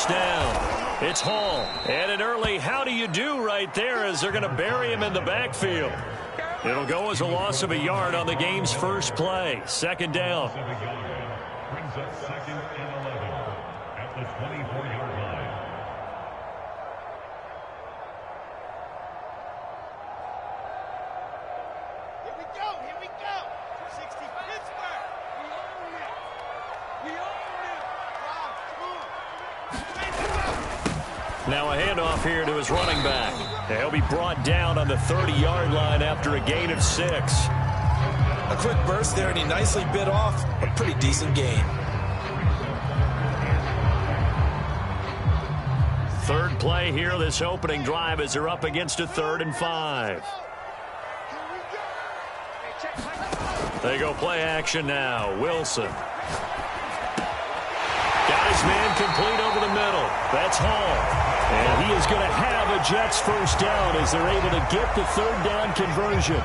first down. It's Hall. And an early how do you do right there as they're going to bury him in the backfield. It'll go as a loss of a yard on the game's first play. Second down. Brings up second and 11 at the 24-yard line. Here we go. 260 Pittsburgh. We own it. Now a handoff here to his running back. He'll be brought down on the 30-yard line after a gain of 6. A quick burst there, and he nicely bit off a pretty decent gain. Third play here, this opening drive, as they're up against a 3rd and 5. They go play action now. Wilson. Got his man complete over the middle. That's Hall. And he is going to have a Jets first down as they're able to get the 3rd down conversion.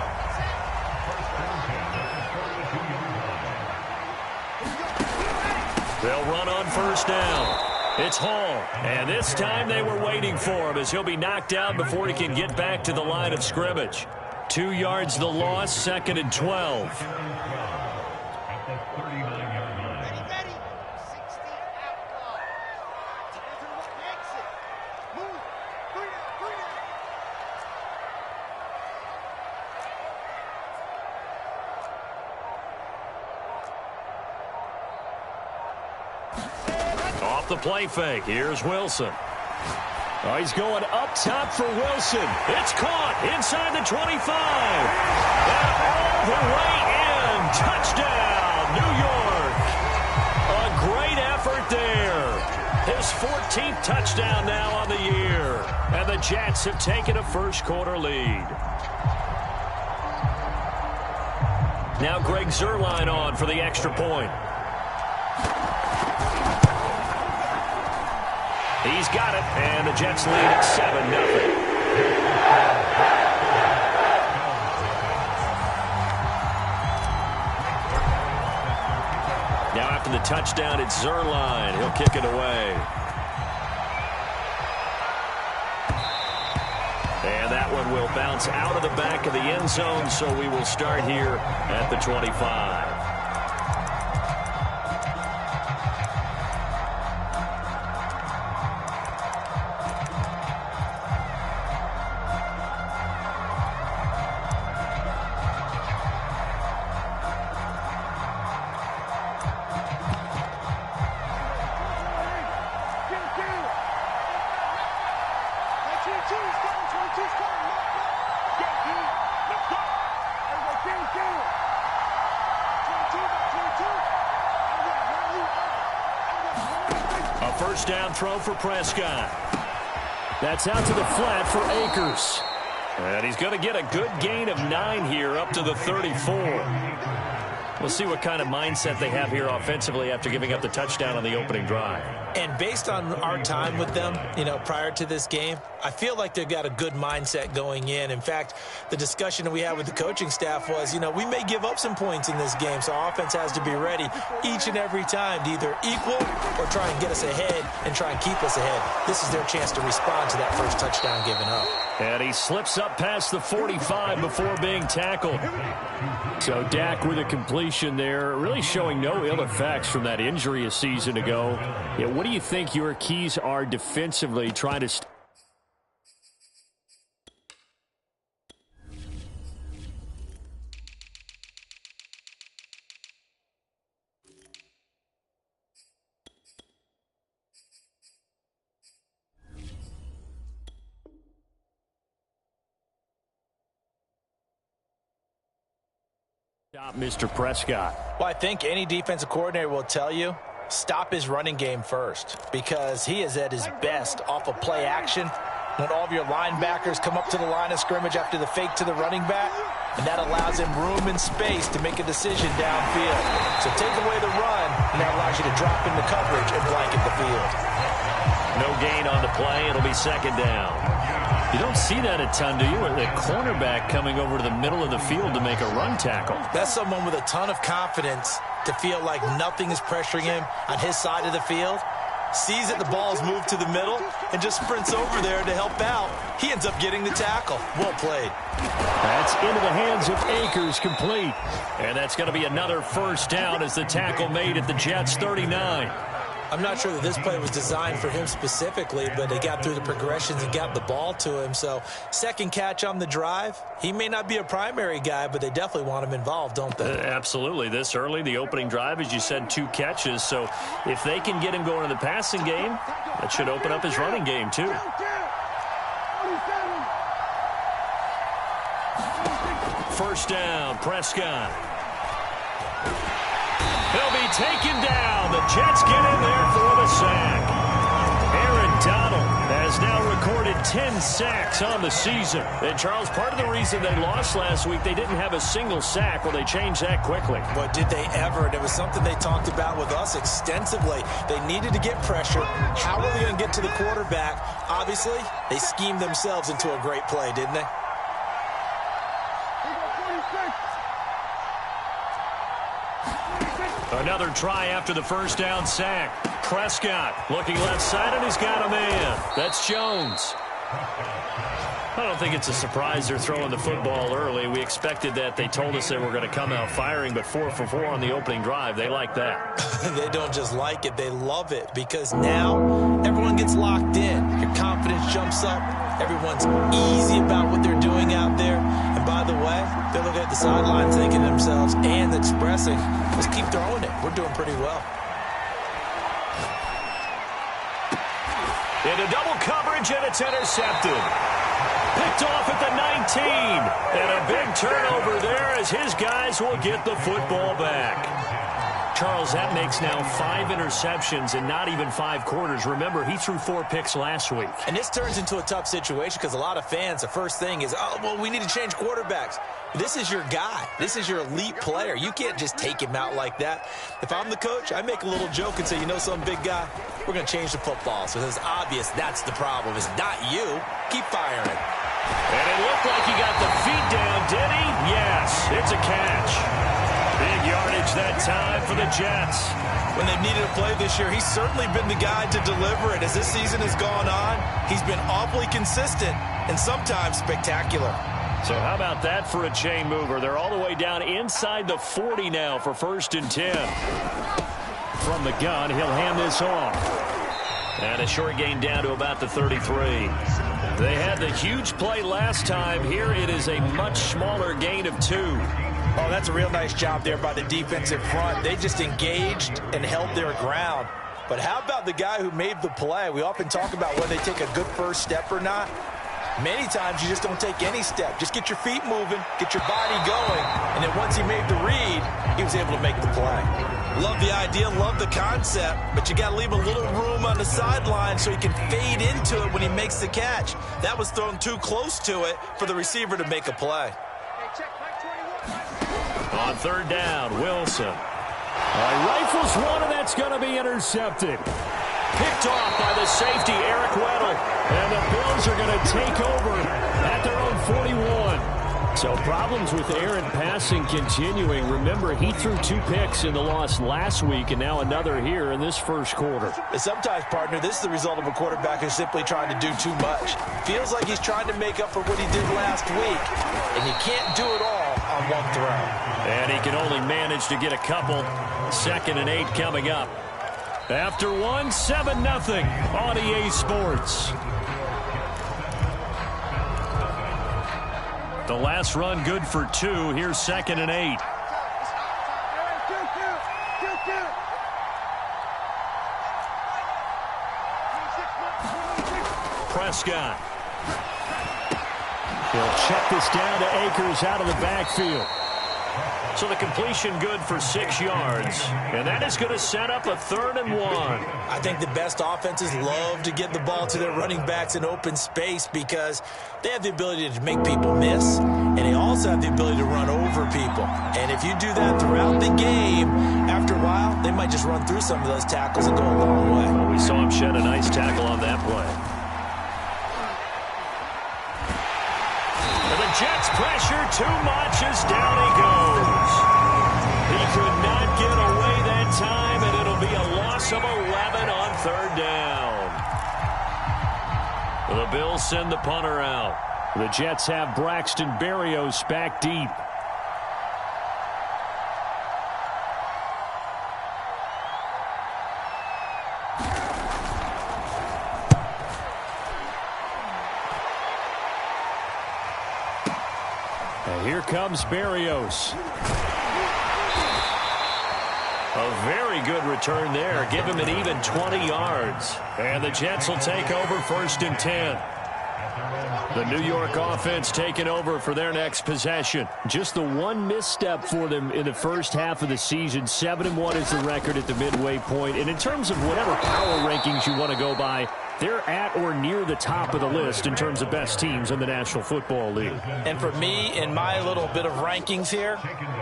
They'll run on first down. It's Hall. And this time they were waiting for him as he'll be knocked out before he can get back to the line of scrimmage. 2 yards the loss, 2nd and 12. Off the play fake. Here's Wilson. Oh, he's going up top for Wilson. It's caught inside the 25. And all the way in. Touchdown, New York. A great effort there. His 14th touchdown now on the year. And the Jets have taken a first-quarter lead. Now Greg Zuerlein on for the extra point. He's got it, and the Jets lead at 7-0. Now after the touchdown, it's Zuerlein. He'll kick it away. And that one will bounce out of the back of the end zone, so we will start here at the 25. First down throw for Prescott. That's out to the flat for Akers. And he's going to get a good gain of 9 here up to the 34. We'll see what kind of mindset they have here offensively after giving up the touchdown on the opening drive. And based on our time with them, prior to this game, I feel like they've got a good mindset going in. In fact, the discussion that we had with the coaching staff was, we may give up some points in this game, so our offense has to be ready each and every time to either equal or try and get us ahead and try and keep us ahead. This is their chance to respond to that first touchdown given up. And he slips up past the 45 before being tackled. So Dak with a completion there, really showing no ill effects from that injury a season ago. Yeah, what do you think your keys are defensively trying to stop Mr. Prescott? Well, I think any defensive coordinator will tell you, stop his running game first, because he is at his best off of play action when all of your linebackers come up to the line of scrimmage after the fake to the running back, and that allows him room and space to make a decision downfield. So take away the run, and that allows you to drop into coverage and blanket the field. No gain on the play. It'll be second down. You don't see that a ton, do you? The cornerback coming over to the middle of the field to make a run tackle. That's someone with a ton of confidence to feel like nothing is pressuring him on his side of the field. sees it, the ball's moved to the middle, and just sprints over there to help out. He ends up getting the tackle. Well played. That's into the hands of Akers, complete. And that's going to be another first down as the tackle made at the Jets' 39. I'm not sure that this play was designed for him specifically, but they got through the progressions and got the ball to him. So second catch on the drive. He may not be a primary guy, but they definitely want him involved, don't they? Absolutely. This early, the opening drive, as you said, 2 catches. So if they can get him going in the passing game, that should open up his running game too. First down, Prescott. He'll be taken down. The Jets get in there for the sack. Aaron Donald has now recorded 10 sacks on the season. And, Charles, part of the reason they lost last week, they didn't have a single sack. Well, they changed that quickly. But did they ever? And it was something they talked about with us extensively. They needed to get pressure. How are they going to get to the quarterback? Obviously, they schemed themselves into a great play, didn't they? Another try after the first down sack. Prescott looking left side, and he's got a man. That's Jones. I don't think it's a surprise they're throwing the football early. We expected that. They told us they were going to come out firing, but 4 for 4 on the opening drive. They like that. They don't just like it. They love it because now everyone gets locked in. Your confidence jumps up. Everyone's easy about what they're doing out there. And by the way, they're looking at the sideline thinking to themselves and expressing, let's keep throwing it. We're doing pretty well. Into double coverage, and it's intercepted. Picked off at the 19. And a big turnover there as his guys will get the football back. Charles, that makes now 5 interceptions in not even 5 quarters. Remember, he threw 4 picks last week. And this turns into a tough situation because a lot of fans, the first thing is, oh, well, we need to change quarterbacks. This is your guy. This is your elite player. You can't just take him out like that. If I'm the coach, I make a little joke and say, you know some big guy, we're going to change the football. So it's obvious that's the problem. It's not you. Keep firing. And it looked like he got the feet down, did he? Yes, it's a catch. Big yardage that time for the Jets. When they've needed a play this year, he's certainly been the guy to deliver it. As this season has gone on, he's been awfully consistent and sometimes spectacular. So how about that for a chain mover? They're all the way down inside the 40 now for 1st and 10. From the gun, he'll hand this off. And a short gain down to about the 33. They had the huge play last time. Here it is a much smaller gain of 2. Oh, that's a real nice job there by the defensive front. They just engaged and held their ground. But how about the guy who made the play? We often talk about whether they take a good first step or not. Many times you just don't take any step. Just get your feet moving, get your body going, and then once he made the read, he was able to make the play. Love the idea, love the concept, but you got to leave a little room on the sideline so he can fade into it when he makes the catch. That was thrown too close to it for the receiver to make a play. On 3rd down, Wilson. Rifles one, and that's going to be intercepted. Picked off by the safety, Eric Weddle. And the Bills are going to take over at their own 41. So problems with Aaron passing continuing. Remember, he threw 2 picks in the loss last week, and now another here in this first quarter. And sometimes, partner, this is the result of a quarterback who's simply trying to do too much. Feels like he's trying to make up for what he did last week, and he can't do it all on one throw. And he can only manage to get a couple. 2nd and 8 coming up. After 1, 7-0 on EA Sports. The last run good for 2. Here's 2nd and 8. Prescott. He'll check this down to Akers out of the backfield. So the completion good for 6 yards. And that is going to set up a 3rd and 1. I think the best offenses love to get the ball to their running backs in open space because they have the ability to make people miss, and they also have the ability to run over people. And if you do that throughout the game, after a while, they might just run through some of those tackles and go a long way. Well, we saw him shed a nice tackle on that play. And the Jets pressure too much as down he goes. He could not get away that time, and it'll be a loss of 11 on third down. The Bills send the punter out. The Jets have Braxton Berrios back deep. And here comes Berrios. A very good return there. Give him an even 20 yards. And the Jets will take over 1st and 10. The New York offense taking over for their next possession. Just the one misstep for them in the first half of the season. 7-1 is the record at the midway point. And in terms of whatever power rankings you want to go by, they're at or near the top of the list in terms of best teams in the National Football League. And for me, in my little bit of rankings here,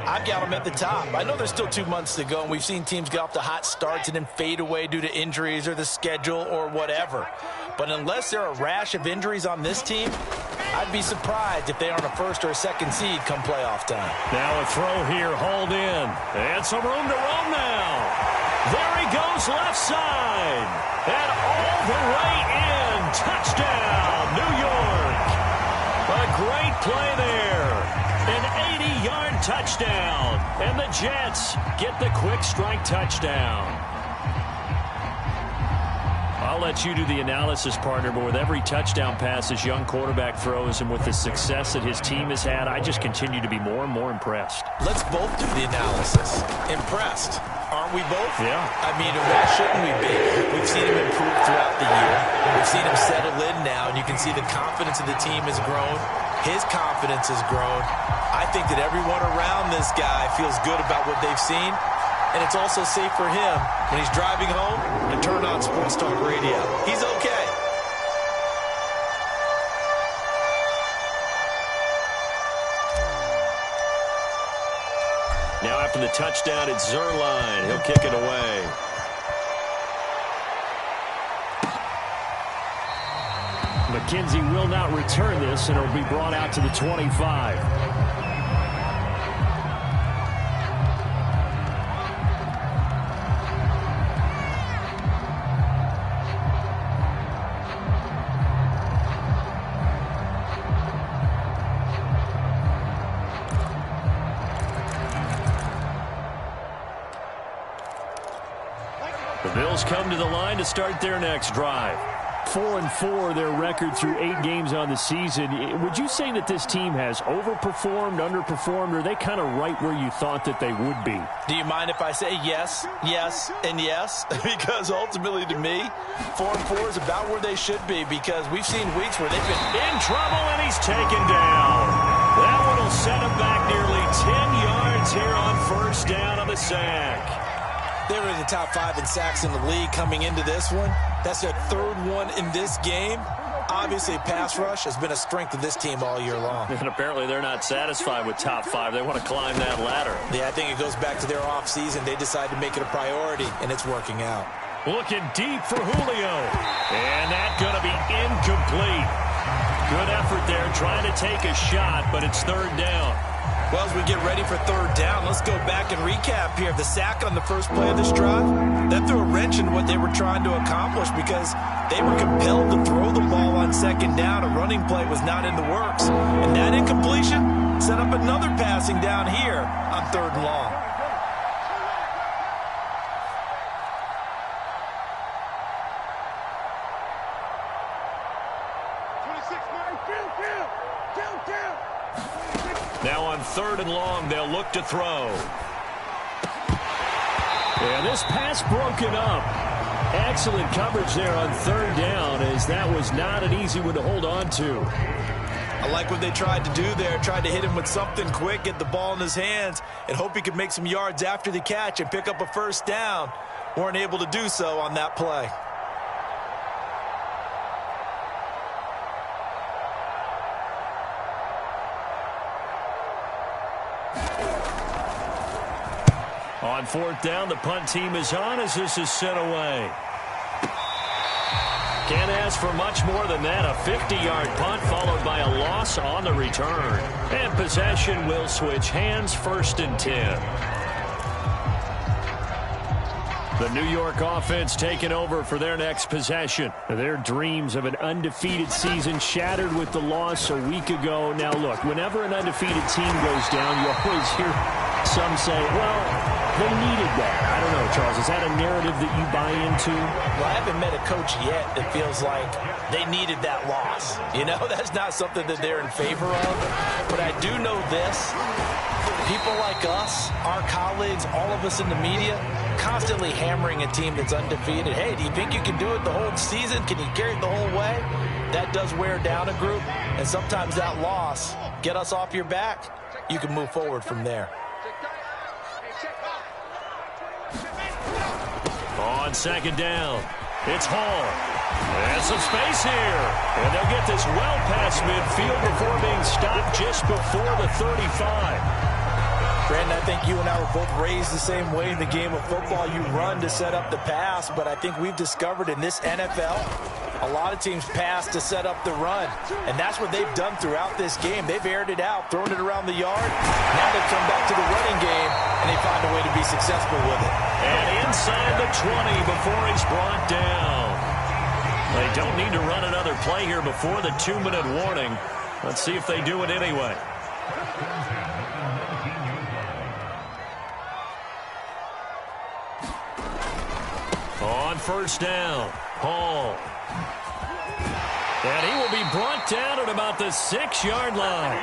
I've got them at the top. I know there's still 2 months to go, and we've seen teams get off to hot starts and then fade away due to injuries or the schedule or whatever. But unless there are a rash of injuries on this team, I'd be surprised if they aren't a 1st or a 2nd seed come playoff time. Now a throw here, hauled in. And some room to roam now. There he goes left side. And all the way in. Touchdown, New York. A great play there. An 80-yard touchdown. And the Jets get the quick strike touchdown. I'll let you do the analysis, partner, but with every touchdown pass this young quarterback throws and with the success that his team has had, I just continue to be more and more impressed. Let's both do the analysis. Impressed. Aren't we both? Yeah. I mean, why shouldn't we be? We've seen him improve throughout the year. We've seen him settle in now, and you can see the confidence of the team has grown. His confidence has grown. I think that everyone around this guy feels good about what they've seen. And it's also safe for him when he's driving home to turn on Sports Talk Radio. He's okay. Now after the touchdown, it's Zerline. He'll kick it away. McKenzie will not return this, and it'll be brought out to the 25. The Bills come to the line to start their next drive. 4-4, their record through 8 games on the season. Would you say that this team has overperformed, underperformed, or are they kind of right where you thought that they would be? Do you mind if I say yes, yes, and yes? Because ultimately to me, 4-4 is about where they should be, because we've seen weeks where they've been in trouble, and he's taken down. That one will set him back nearly 10 yards here on 1st down on the sack. They were in the top 5 in sacks in the league coming into this one. That's their 3rd one in this game. Obviously, pass rush has been a strength of this team all year long. And apparently they're not satisfied with top 5. They want to climb that ladder. Yeah, I think it goes back to their offseason. They decided to make it a priority, and it's working out. Looking deep for Julio. And that's going to be incomplete. Good effort there, trying to take a shot, but it's 3rd down. Well, as we get ready for 3rd down, let's go back and recap here. The sack on the first play of this drive, that threw a wrench in what they were trying to accomplish because they were compelled to throw the ball on 2nd down. A running play was not in the works. And that incompletion set up another passing down here on 3rd and long. Now on 3rd and long, they'll look to throw. And this pass broken up. Excellent coverage there on 3rd down, as that was not an easy one to hold on to. I like what they tried to do there. Tried to hit him with something quick, get the ball in his hands, and hope he could make some yards after the catch and pick up a 1st down. Weren't able to do so on that play. On 4th down, the punt team is on as this is sent away. Can't ask for much more than that. A 50-yard punt followed by a loss on the return. And possession will switch hands, 1st and 10. The New York offense taking over for their next possession. Their dreams of an undefeated season shattered with the loss a week ago. Now, look, whenever an undefeated team goes down, you always hear some say, well, they needed that. I don't know, Charles. Is that a narrative that you buy into? Well, I haven't met a coach yet that feels like they needed that loss. You know, that's not something that they're in favor of. But I do know this. People like us, our colleagues, all of us in the media, constantly hammering a team that's undefeated. Hey, do you think you can do it the whole season? Can you carry it the whole way? That does wear down a group. And sometimes that loss, get us off your back, you can move forward from there. On second down, it's Hall. There's some space here. And they'll get this well past midfield before being stopped just before the 35. Brandon, I think you and I were both raised the same way in the game of football. You run to set up the pass, but I think we've discovered in this NFL, a lot of teams pass to set up the run. And that's what they've done throughout this game. They've aired it out, thrown it around the yard. Now they've come back to the running game, and they find a way to be successful with it. And inside the 20 before he's brought down. They don't need to run another play here before the 2-minute warning. Let's see if they do it anyway. On first down, Hall. And he will be brought down at about the 6-yard line.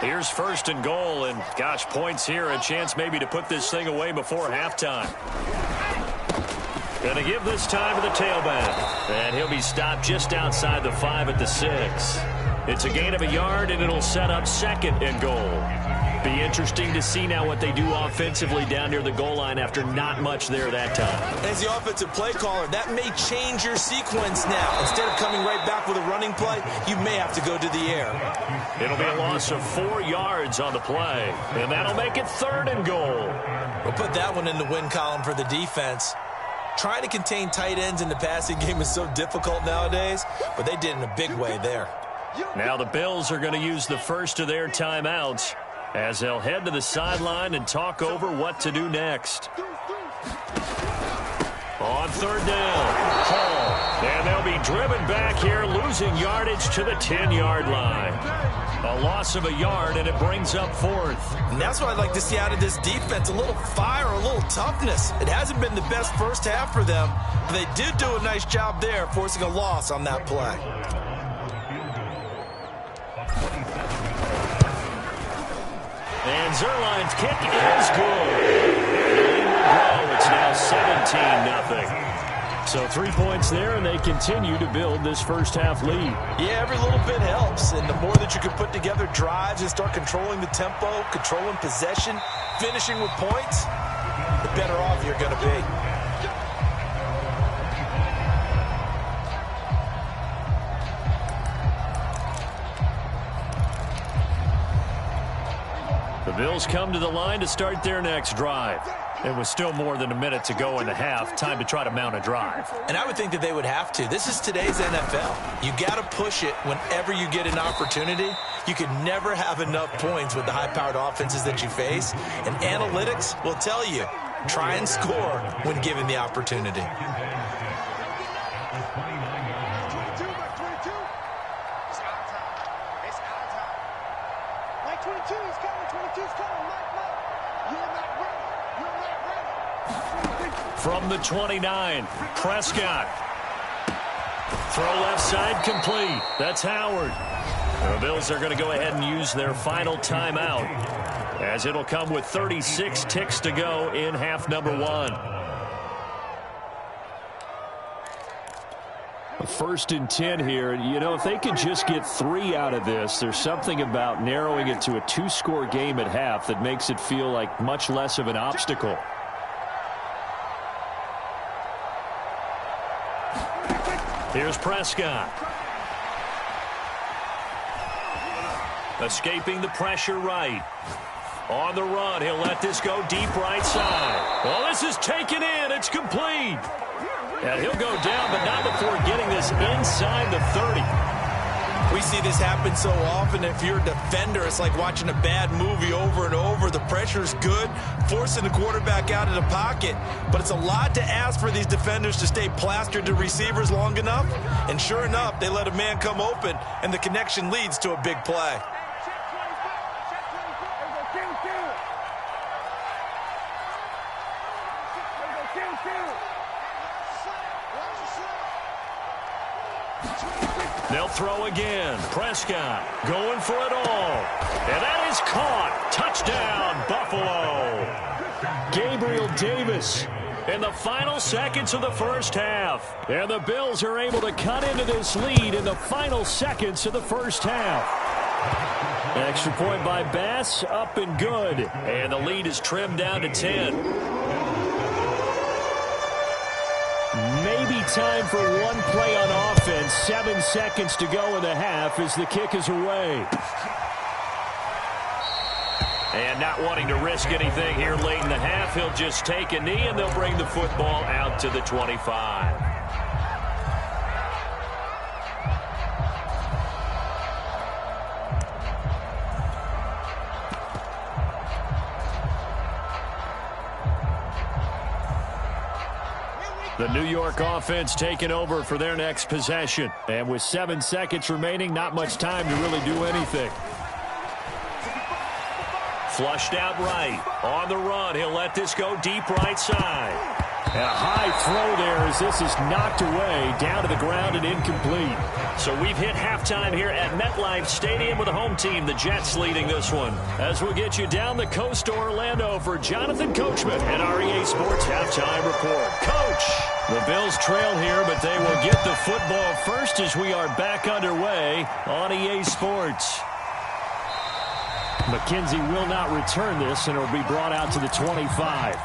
Here's first and goal, and gosh, points here, a chance maybe to put this thing away before halftime. Going to give this time to the tailback, and he'll be stopped just outside the 5 at the 6. It's a gain of a yard, and it'll set up second and goal. Be interesting to see now what they do offensively down near the goal line after not much there that time. As the offensive play caller, that may change your sequence now. Instead of coming right back with a running play, you may have to go to the air. It'll be a loss of 4 yards on the play, and that'll make it third and goal. We'll put that one in the win column for the defense. Trying to contain tight ends in the passing game is so difficult nowadays, but they did in a big way there. Now the Bills are going to use the first of their timeouts as they'll head to the sideline and talk over what to do next. On third down, Hall. And they'll be driven back here, losing yardage to the 10-yard line. A loss of a yard, and it brings up fourth. And that's what I'd like to see out of this defense, a little fire, a little toughness. It hasn't been the best first half for them, but they did do a nice job there, forcing a loss on that play. And Zerline's kick is good. It's now 17-0. So 3 points there, and they continue to build this first half lead. Yeah, every little bit helps. And the more that you can put together drives and start controlling the tempo, controlling possession, finishing with points, the better off you're going to be. The Bills come to the line to start their next drive. It was still more than a minute to go in the half. Time to try to mount a drive. And I would think that they would have to. This is today's NFL. You got to push it whenever you get an opportunity. You can never have enough points with the high-powered offenses that you face. And analytics will tell you, try and score when given the opportunity. From the 29, Prescott. Throw left side complete. That's Howard. The Bills are going to go ahead and use their final timeout, as it'll come with 36 ticks to go in half number 1. First and 10 here. You know, if they could just get 3 out of this, there's something about narrowing it to a 2-score game at half that makes it feel like much less of an obstacle. Here's Prescott. Escaping the pressure right. On the run, he'll let this go deep right side. Well, this is taken in. It's complete. And he'll go down, but not before getting this inside the 30. We see this happen so often. If you're a defender, it's like watching a bad movie over and over. The pressure's good, forcing the quarterback out of the pocket. But it's a lot to ask for these defenders to stay plastered to receivers long enough. And sure enough, they let a man come open, and the connection leads to a big play. They'll throw again. Prescott going for it all. And that is caught. Touchdown, Buffalo. Gabriel Davis in the final seconds of the first half. And the Bills are able to cut into this lead in the final seconds of the first half. Extra point by Bass, up and good. And the lead is trimmed down to 10. Maybe time for one play on offense. 7 seconds to go in the half as the kick is away. And not wanting to risk anything here late in the half, he'll just take a knee and they'll bring the football out to the 25. The New York offense taking over for their next possession. And with 7 seconds remaining, not much time to really do anything. Flushed out right. On the run, he'll let this go deep right side. And a high throw there as this is knocked away, down to the ground and incomplete. So we've hit halftime here at MetLife Stadium with the home team, the Jets, leading this one. As we'll get you down the coast to Orlando for Jonathan Coachman and our EA Sports Halftime Report. Coach, the Bills trail here, but they will get the football first as we are back underway on EA Sports. McKenzie will not return this, and it will be brought out to the 25.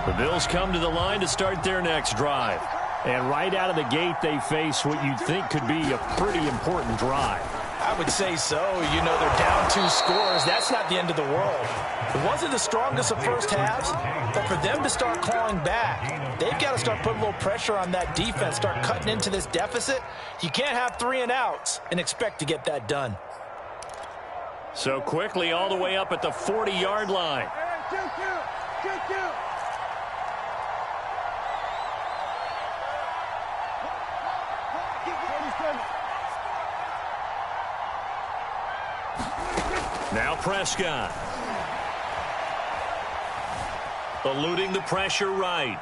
The Bills come to the line to start their next drive. And right out of the gate, they face what you'd think could be a pretty important drive. I would say so. You know, they're down 2 scores. That's not the end of the world. It wasn't the strongest of first halves, but for them to start clawing back, they've got to start putting a little pressure on that defense, start cutting into this deficit. You can't have 3 and outs and expect to get that done. So quickly all the way up at the 40-yard line. Now Prescott. Eluding the pressure right.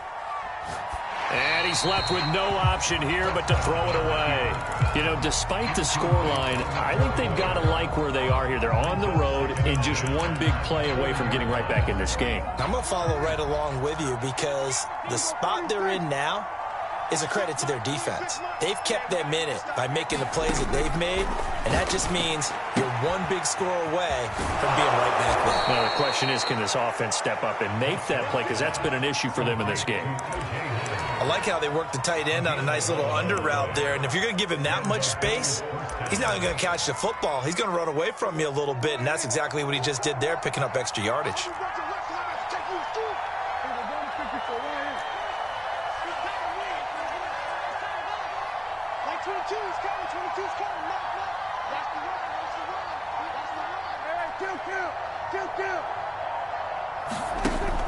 And he's left with no option here but to throw it away. You know, despite the scoreline, I think they've got to like where they are here. They're on the road and just one big play away from getting right back in this game. I'm going to follow right along with you because the spot they're in now is a credit to their defense. They've kept them in it by making the plays that they've made, and that just means you're one big score away from being right back there. Now, the question is, can this offense step up and make that play? Because that's been an issue for them in this game. I like how they work the tight end on a nice little under route there, and if you're going to give him that much space, he's not going to catch the football. He's going to run away from you a little bit, and that's exactly what he just did there, picking up extra yardage.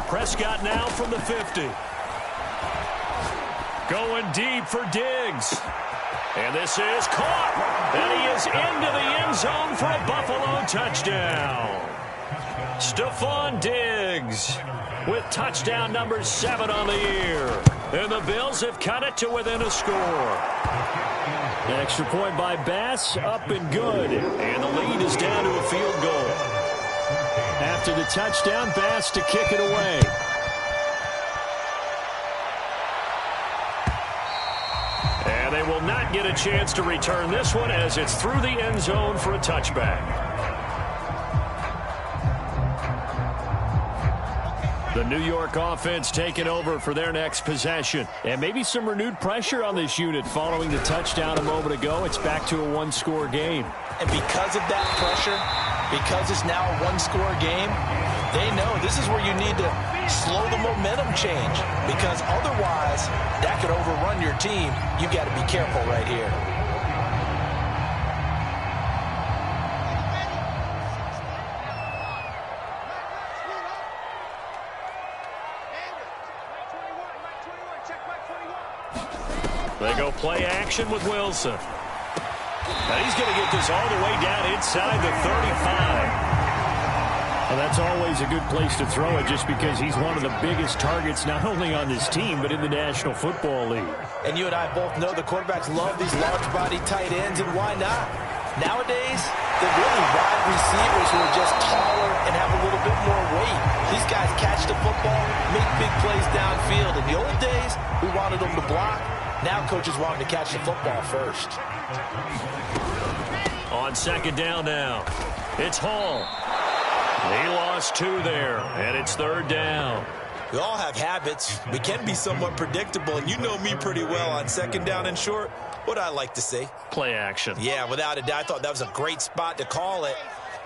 Prescott now from the 50. Going deep for Diggs. And this is caught. And he is into the end zone for a Buffalo touchdown. Stephon Diggs with touchdown number 7 on the year. And the Bills have cut it to within a score. An extra point by Bass, up and good. And the lead is down to a field goal. After the touchdown, Bass to kick it away. And they will not get a chance to return this one as it's through the end zone for a touchback. The New York offense taking over for their next possession. And maybe some renewed pressure on this unit following the touchdown a moment ago. It's back to a one-score game. And because of that pressure, because it's now a one-score game, they know this is where you need to slow the momentum change. Because otherwise, that could overrun your team. You've got to be careful right here. They go play action with Wilson. Now he's going to get this all the way down inside the 35. Well, that's always a good place to throw it just because he's one of the biggest targets not only on this team but in the National Football League. And you and I both know the quarterbacks love these large-body tight ends, and why not? Nowadays, they're really wide receivers who are just taller and have a little bit more weight. These guys catch the football, make big plays downfield. In the old days, we wanted them to block. Now coaches want them to catch the football first. On second down now, it's Hall. He lost 2 there, and it's third down. We all have habits. We can be somewhat predictable, and you know me pretty well on second down and short. What I like to say? Play action. Yeah, without a doubt, I thought that was a great spot to call it.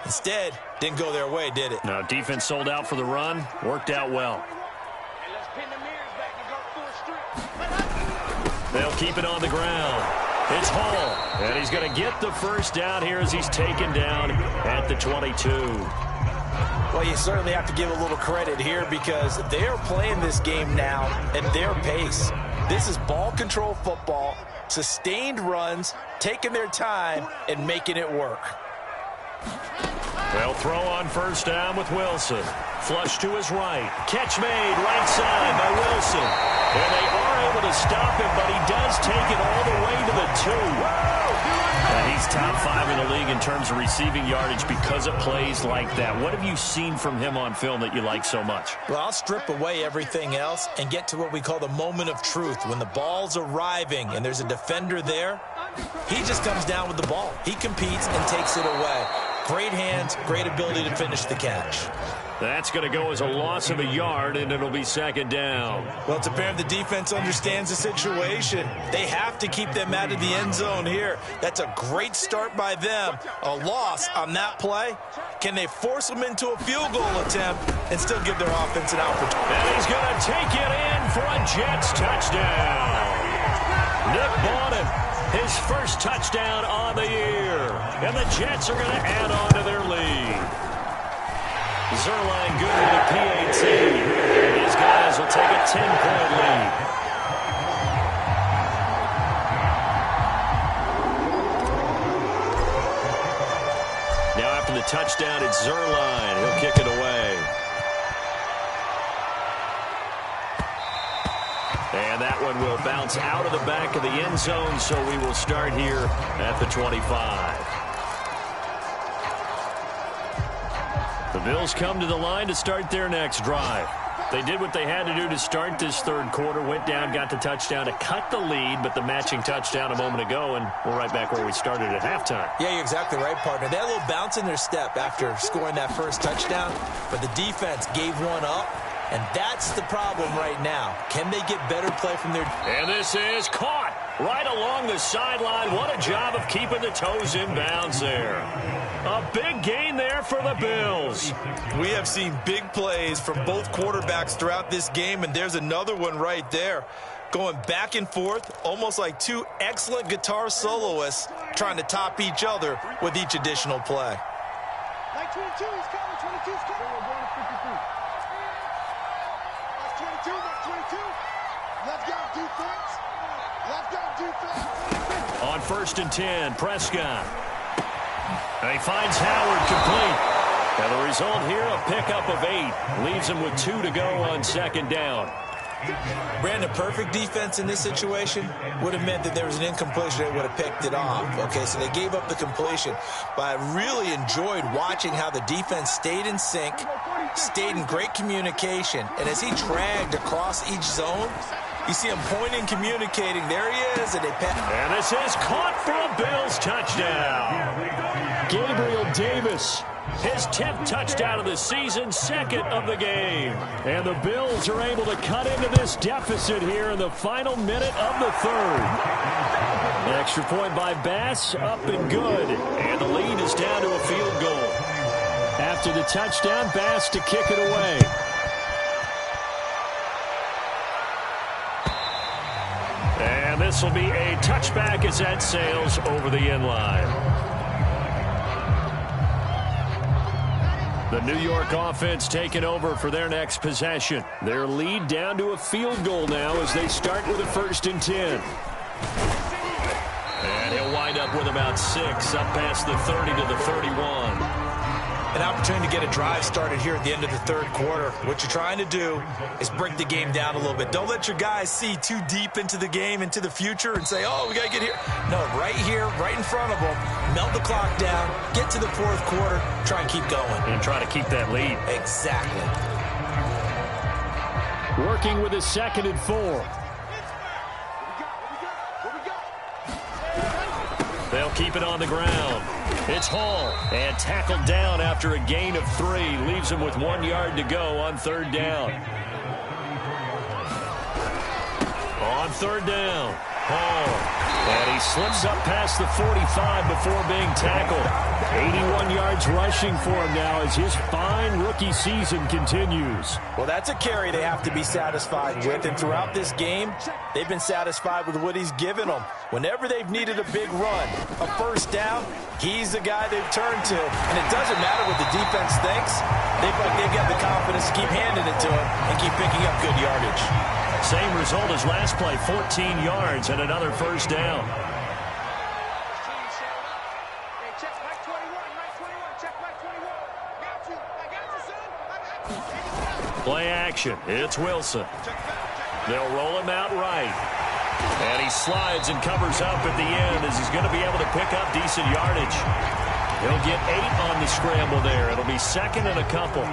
Instead, didn't go their way, did it? No, defense sold out for the run. Worked out well. They'll keep it on the ground. It's Hall, and he's going to get the first down here as he's taken down at the 22. Well, you certainly have to give a little credit here because they're playing this game now at their pace. This is ball control football, sustained runs, taking their time, and making it work. They'll throw on first down with Wilson. Flush to his right. Catch made right side by Wilson. And they are able to stop him, but he does take it all the way to the 2. And he's top 5 in the league in terms of receiving yardage because of plays like that. What have you seen from him on film that you like so much? Well, I'll strip away everything else and get to what we call the moment of truth. When the ball's arriving and there's a defender there, he just comes down with the ball. He competes and takes it away. Great hands, great ability to finish the catch. That's going to go as a loss of a yard, and it'll be second down. Well, it's apparent the defense understands the situation. They have to keep them out of the end zone here. That's a great start by them. A loss on that play. Can they force them into a field goal attempt and still give their offense an opportunity? And he's going to take it in for a Jets touchdown. Nick Bawden, his first touchdown on the year. And the Jets are going to add on to their lead. Zerline good with a PAT. These guys will take a 10-point lead. Now after the touchdown, it's Zerline. He'll kick it away. And that one will bounce out of the back of the end zone, so we will start here at the 25. The Bills come to the line to start their next drive. They did what they had to do to start this third quarter, went down, got the touchdown to cut the lead, but the matching touchdown a moment ago, and we're right back where we started at halftime. Yeah, you're exactly right, partner. They had a little bounce in their step after scoring that first touchdown, but the defense gave one up, and that's the problem right now. Can they get better play from their... And this is caught right along the sideline. What a job of keeping the toes in bounds there. A big gain there for the Bills. We have seen big plays from both quarterbacks throughout this game, and there's another one right there. Going back and forth, almost like two excellent guitar soloists trying to top each other with each additional play. Like 22, he's coming. 22's coming. We're going to 53. That's 22. That's 22. Let's go, defense. Let's go, defense. On 1st and 10, Prescott. And he finds Howard complete. And the result here, a pickup of 8. Leaves him with 2 to go on second down. Brandon, perfect defense in this situation would have meant that there was an incompletion. They would have picked it off. Okay, so they gave up the completion. But I really enjoyed watching how the defense stayed in sync, stayed in great communication. And as he dragged across each zone, you see him pointing, communicating. There he is. And this is caught for a Bills touchdown. Gabriel Davis. His 10th touchdown of the season, second of the game. And the Bills are able to cut into this deficit here in the final minute of the third. Extra point by Bass, up and good. And the lead is down to a field goal. After the touchdown, Bass to kick it away. And this will be a touchback as that sails over the end line. The New York offense taking over for their next possession. Their lead down to a field goal now as they start with a 1st and 10. And he'll wind up with about 6 up past the 30 to the 31. An opportunity to get a drive started here at the end of the third quarter. What you're trying to do is break the game down a little bit. Don't let your guys see too deep into the game, into the future, and say, oh, we got to get here. No, right here, right in front of them, melt the clock down, get to the fourth quarter, try and keep going. And try to keep that lead. Exactly. Working with a 2nd and 4. They'll keep it on the ground. It's Hall, and tackled down after a gain of 3. Leaves him with 1 yard to go on 3rd down. On 3rd down, Hall. And he slips up past the 45 before being tackled. 81 yards rushing for him now as his fine rookie season continues. Well, that's a carry they have to be satisfied with. And throughout this game, they've been satisfied with what he's given them. Whenever they've needed a big run, a 1st down, he's the guy they've turned to. And it doesn't matter what the defense thinks. They've got the confidence to keep handing it to him and keep picking up good yardage. Same result as last play, 14 yards and another 1st down. Play action. It's Wilson. They'll roll him out right. And he slides and covers up at the end as he's going to be able to pick up decent yardage. He'll get 8 on the scramble there. It'll be 2nd and a couple.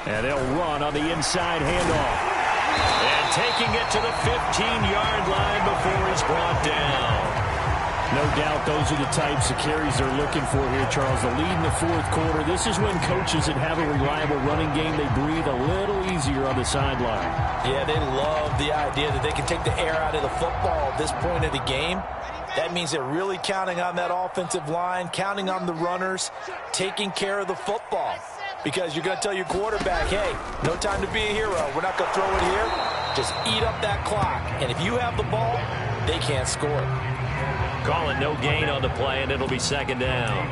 And they'll run on the inside handoff. And taking it to the 15-yard line before he's brought down. No doubt those are the types of carries they're looking for here, Charles. The lead in the fourth quarter. This is when coaches that have a reliable running game, they breathe a little easier on the sideline. Yeah, they love the idea that they can take the air out of the football at this point of the game. That means they're really counting on that offensive line, counting on the runners, taking care of the football. Because you're going to tell your quarterback, hey, no time to be a hero. We're not going to throw it here. Just eat up that clock. And if you have the ball, they can't score. Calling no gain on the play, and it'll be 2nd down.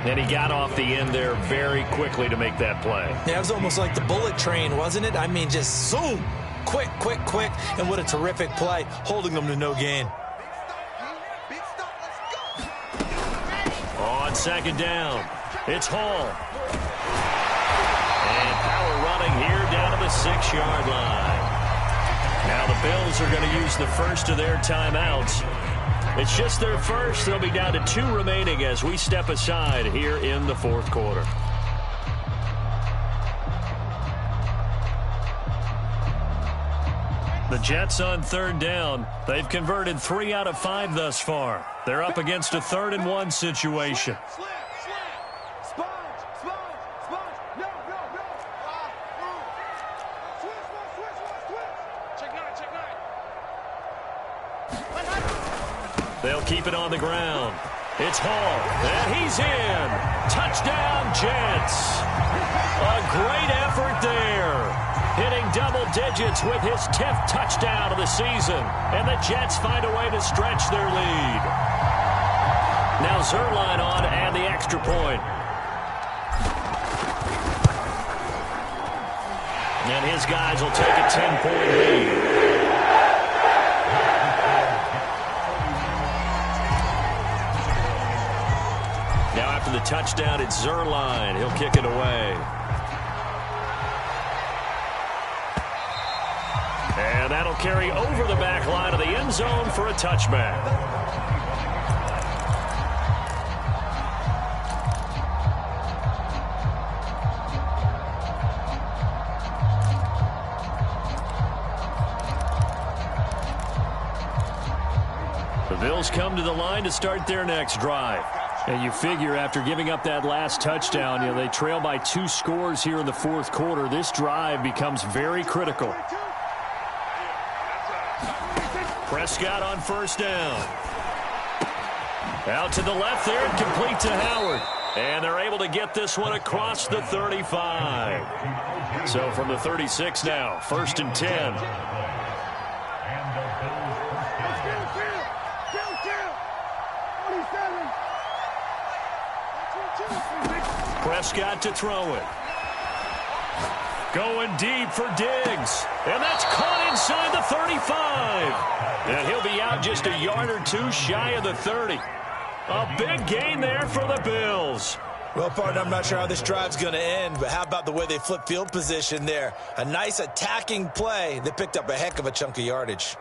And he got off the end there very quickly to make that play. Yeah, it was almost like the bullet train, wasn't it? I mean, just zoom. Quick, quick, quick. And what a terrific play, holding them to no gain. On 2nd down, it's Hall. And power running here down to the 6-yard line. Now the Bills are going to use the first of their timeouts. It's just their first. They'll be down to 2 remaining as we step aside here in the fourth quarter. The Jets on 3rd down. They've converted 3 out of 5 thus far. They're up against a 3rd and 1 situation. They'll keep it on the ground. It's Hall, and he's in. Touchdown, Jets. A great effort there. Hitting double digits with his 10th touchdown of the season. And the Jets find a way to stretch their lead. Now Zuerlein on and the extra point. And his guys will take a 10-point lead. Now after the touchdown, it's Zuerlein. He'll kick it away. And that'll carry over the back line of the end zone for a touchback. Bills come to the line to start their next drive. And you figure after giving up that last touchdown, they trail by 2 scores here in the fourth quarter. This drive becomes very critical. Prescott on first down. Out to the left there, complete to Howard. And they're able to get this one across the 35. So from the 36 now, 1st and 10. Prescott to throw it. Going deep for Diggs. And that's caught inside the 35. And he'll be out just a yard or two shy of the 30. A big gain there for the Bills. Well, partner, I'm not sure how this drive's going to end, but how about the way they flip field position there? A nice attacking play that picked up a heck of a chunk of yardage.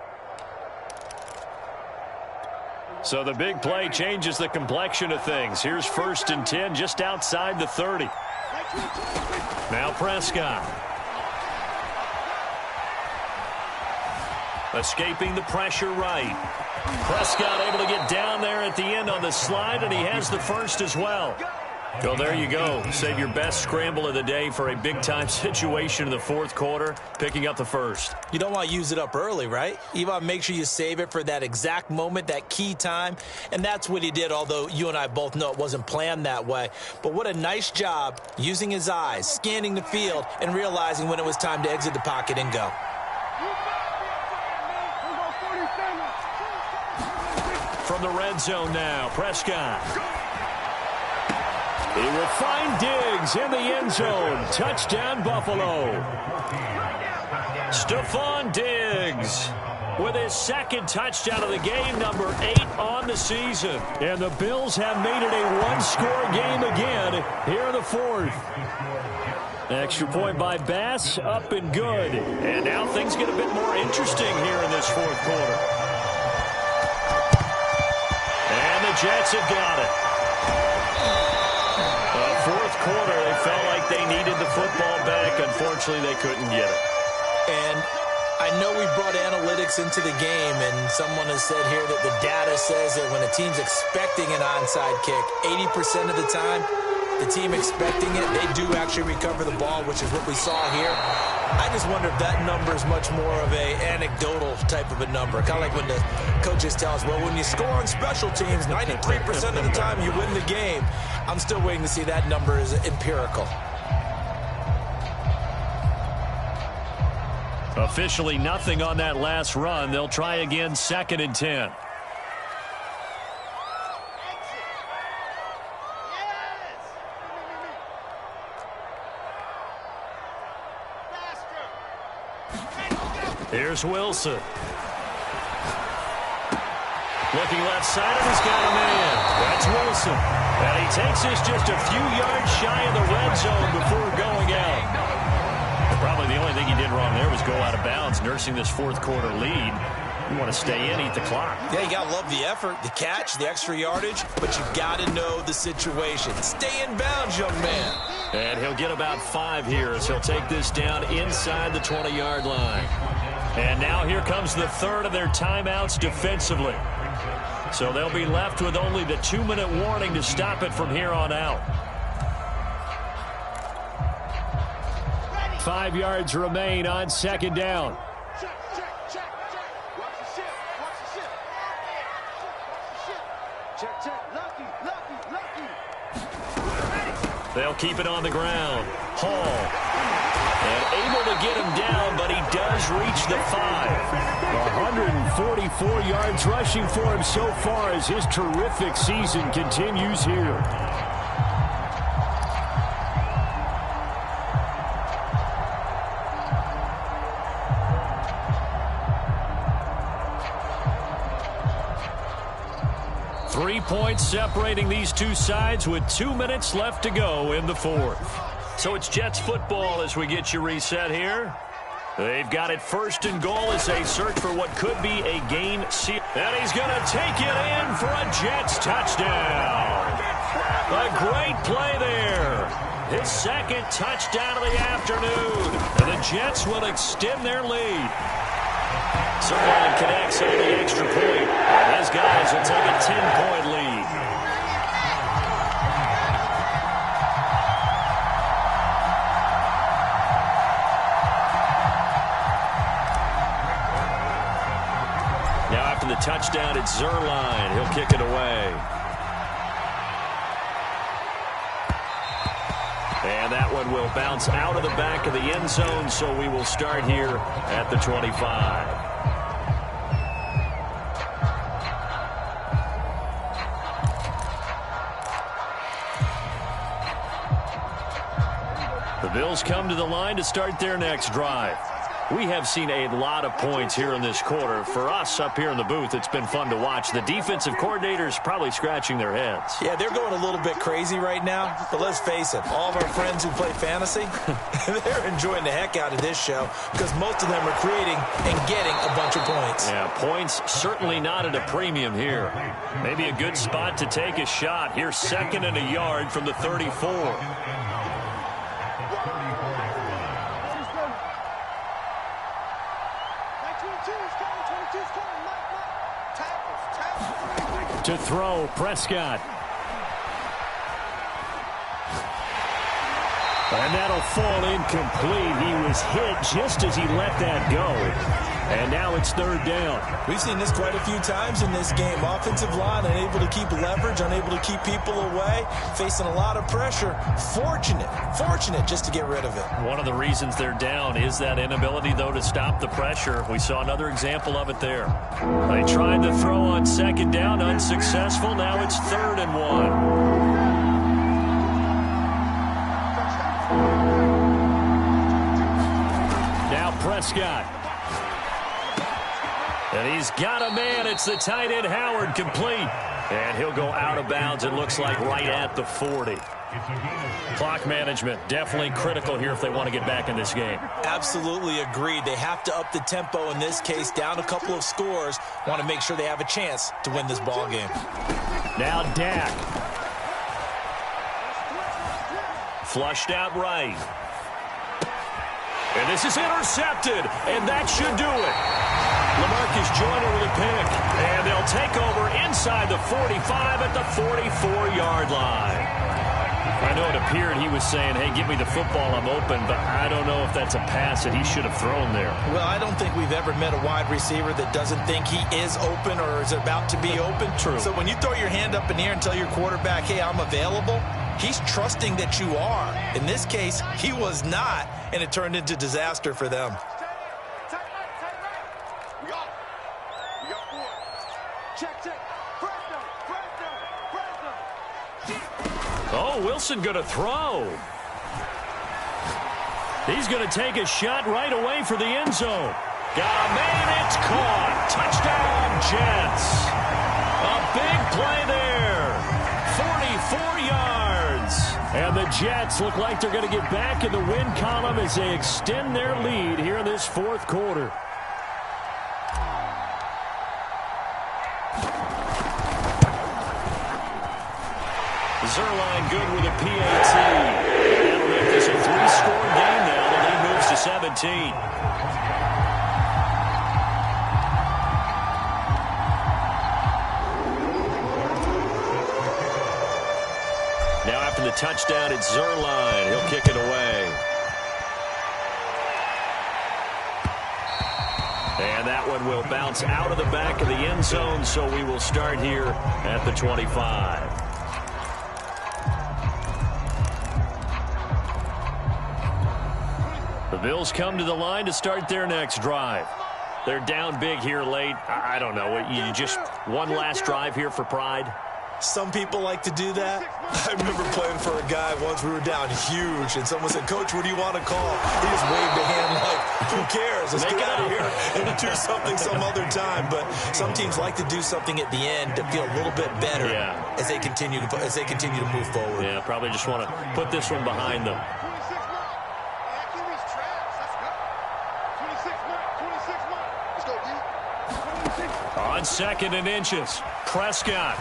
So the big play changes the complexion of things. Here's 1st and 10 just outside the 30. Now Prescott. Escaping the pressure right. Prescott able to get down there at the end on the slide, and he has the first as well. Well, there you go. Save your best scramble of the day for a big-time situation in the fourth quarter, picking up the first. You don't want to use it up early, right? You want to make sure you save it for that exact moment, that key time, and that's what he did, although you and I both know it wasn't planned that way. But what a nice job using his eyes, scanning the field, and realizing when it was time to exit the pocket and go. From the red zone now, Prescott. He will find Diggs in the end zone. Touchdown, Buffalo. Stephon Diggs with his 2nd touchdown of the game, number 8 on the season. And the Bills have made it a 1-score game again here in the 4th. Extra point by Bass, up and good. And now things get a bit more interesting here in this 4th quarter. And the Jets have got it. Fourth quarter, they felt like they needed the football back. Unfortunately, they couldn't get it. And I know we brought analytics into the game, and someone has said here that the data says that when a team's expecting an onside kick, 80% of the time, the team expecting it, they do actually recover the ball, which is what we saw here. I just wonder if that number is much more of a anecdotal type of a number. Kind of like when the coaches tell us, well, when you score on special teams, 93% of the time you win the game. I'm still waiting to see that number is empirical. Officially nothing on that last run. They'll try again, 2nd and 10. Here's Wilson. Looking left side, and he's got a man. That's Wilson. And he takes this just a few yards shy of the red zone before going out. Probably the only thing he did wrong there was go out of bounds, nursing this 4th quarter lead. You want to stay in, eat the clock. Yeah, you got to love the effort, the catch, the extra yardage, but you got to know the situation. Stay in bounds, young man. And he'll get about 5 here as he'll take this down inside the 20-yard line. And now here comes the 3rd of their timeouts defensively. So they'll be left with only the 2-minute warning to stop it from here on out. 5 yards remain on 2nd down. They'll keep it on the ground. Hall. And able to get him down, but he does reach the 5. 144 yards rushing for him so far as his terrific season continues here. Three points separating these two sides with 2 minutes left to go in the 4th. So it's Jets football as we get you reset here. They've got it 1st and goal as they search for what could be a game seal. And he's going to take it in for a Jets touchdown. A great play there. His 2nd touchdown of the afternoon. And the Jets will extend their lead. Zerline connects on the extra point, and his guys will take a 10-point lead. Now after the touchdown, it's Zerline. He'll kick it away. And that one will bounce out of the back of the end zone, so we will start here at the 25. The Bills come to the line to start their next drive. We have seen a lot of points here in this quarter. For us up here in the booth, it's been fun to watch. The defensive coordinators probably scratching their heads. Yeah, they're going a little bit crazy right now. But let's face it, all of our friends who play fantasy, they're enjoying the heck out of this show because most of them are creating and getting a bunch of points. Yeah, points certainly not at a premium here. Maybe a good spot to take a shot. Here's 2nd and a yard from the 34. To throw, Prescott. And that'll fall incomplete. He was hit just as he let that go. And now it's 3rd down. We've seen this quite a few times in this game. Offensive line unable to keep leverage, unable to keep people away, facing a lot of pressure. Fortunate just to get rid of it. One of the reasons they're down is that inability, though, to stop the pressure. We saw another example of it there. They tried to throw on 2nd down, unsuccessful. Now it's 3rd and 1. Prescott. And he's got a man. It's the tight end, Howard, complete. And he'll go out of bounds, it looks like, right at the 40. Clock management, definitely critical here if they want to get back in this game. Absolutely agreed. They have to up the tempo in this case, down a couple of scores. Want to make sure they have a chance to win this ball game. Now Dak. Flushed out right. And this is intercepted, and that should do it. LaMarcus Joyner with a pick, and they'll take over inside the 45 at the 44-yard line. I know it appeared he was saying, hey, give me the football, I'm open, but I don't know if that's a pass that he should have thrown there. Well, I don't think we've ever met a wide receiver that doesn't think he is open or is about to be open. True. So when you throw your hand up in the air and tell your quarterback, hey, I'm available, he's trusting that you are. In this case, he was not, and it turned into disaster for them. Oh, Wilson going to throw. He's going to take a shot right away for the end zone. Got a man, it's caught. Touchdown, Jets. A big play there. 44 yards. And the Jets look like they're going to get back in the win column as they extend their lead here in this 4th quarter. Zerline good with a PAT. That'll make this a 3-score game now. The lead moves to 17. Now after the touchdown, it's Zerline. He'll kick it away. And that one will bounce out of the back of the end zone, so we will start here at the 25. The Bills come to the line to start their next drive. They're down big here late. I don't know. You just one last drive here for pride? Some people like to do that. I remember playing for a guy once. We were down huge, and someone said, Coach, what do you want to call? He just waved a hand like, who cares? Let's get out of here and do something some other time. But some teams like to do something at the end to feel a little bit better as they continue to move forward. Yeah, probably just want to put this one behind them. On 2nd and inches, Prescott.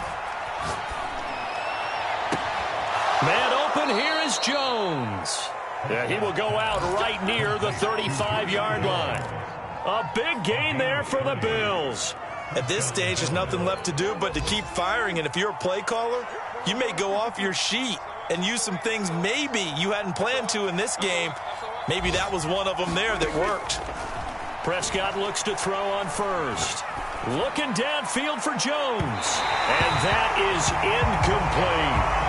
Man open, here is Jones. Yeah, he will go out right near the 35-yard line. A big gain there for the Bills. At this stage, there's nothing left to do but to keep firing. And if you're a play caller, you may go off your sheet and use some things maybe you hadn't planned to in this game. Maybe that was one of them there that worked. Prescott looks to throw on first. Looking downfield for Jones. And that is incomplete.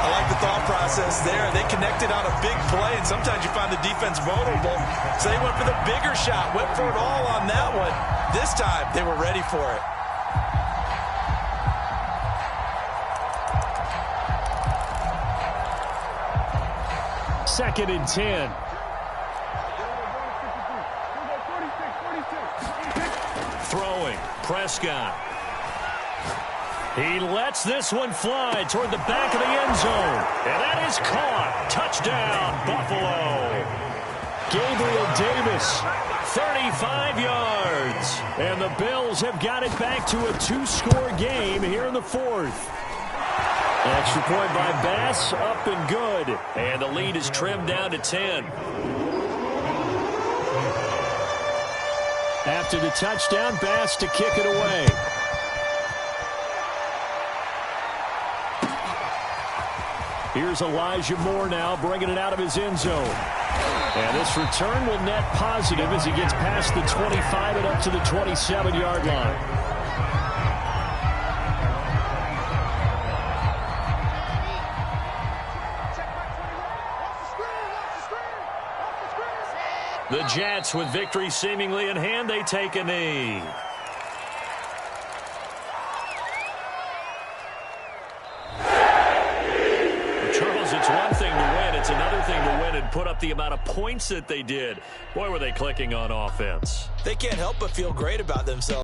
I like the thought process there. They connected on a big play, and sometimes you find the defense vulnerable. So they went for the bigger shot, went for it all on that one. This time, they were ready for it. Second and 10. Throwing, Prescott. He lets this one fly toward the back of the end zone. And that is caught. Touchdown, Buffalo. Gabriel Davis, 35 yards. And the Bills have got it back to a 2-score game here in the fourth. Extra point by Bass, up and good. And the lead is trimmed down to 10. After the touchdown, Bass to kick it away. Here's Elijah Moore now, bringing it out of his end zone. And this return will net positive as he gets past the 25 and up to the 27-yard line. The Jets, with victory seemingly in hand, they take a knee. Charles, it's one thing to win. It's another thing to win and put up the amount of points that they did. Boy, were they clicking on offense. They can't help but feel great about themselves.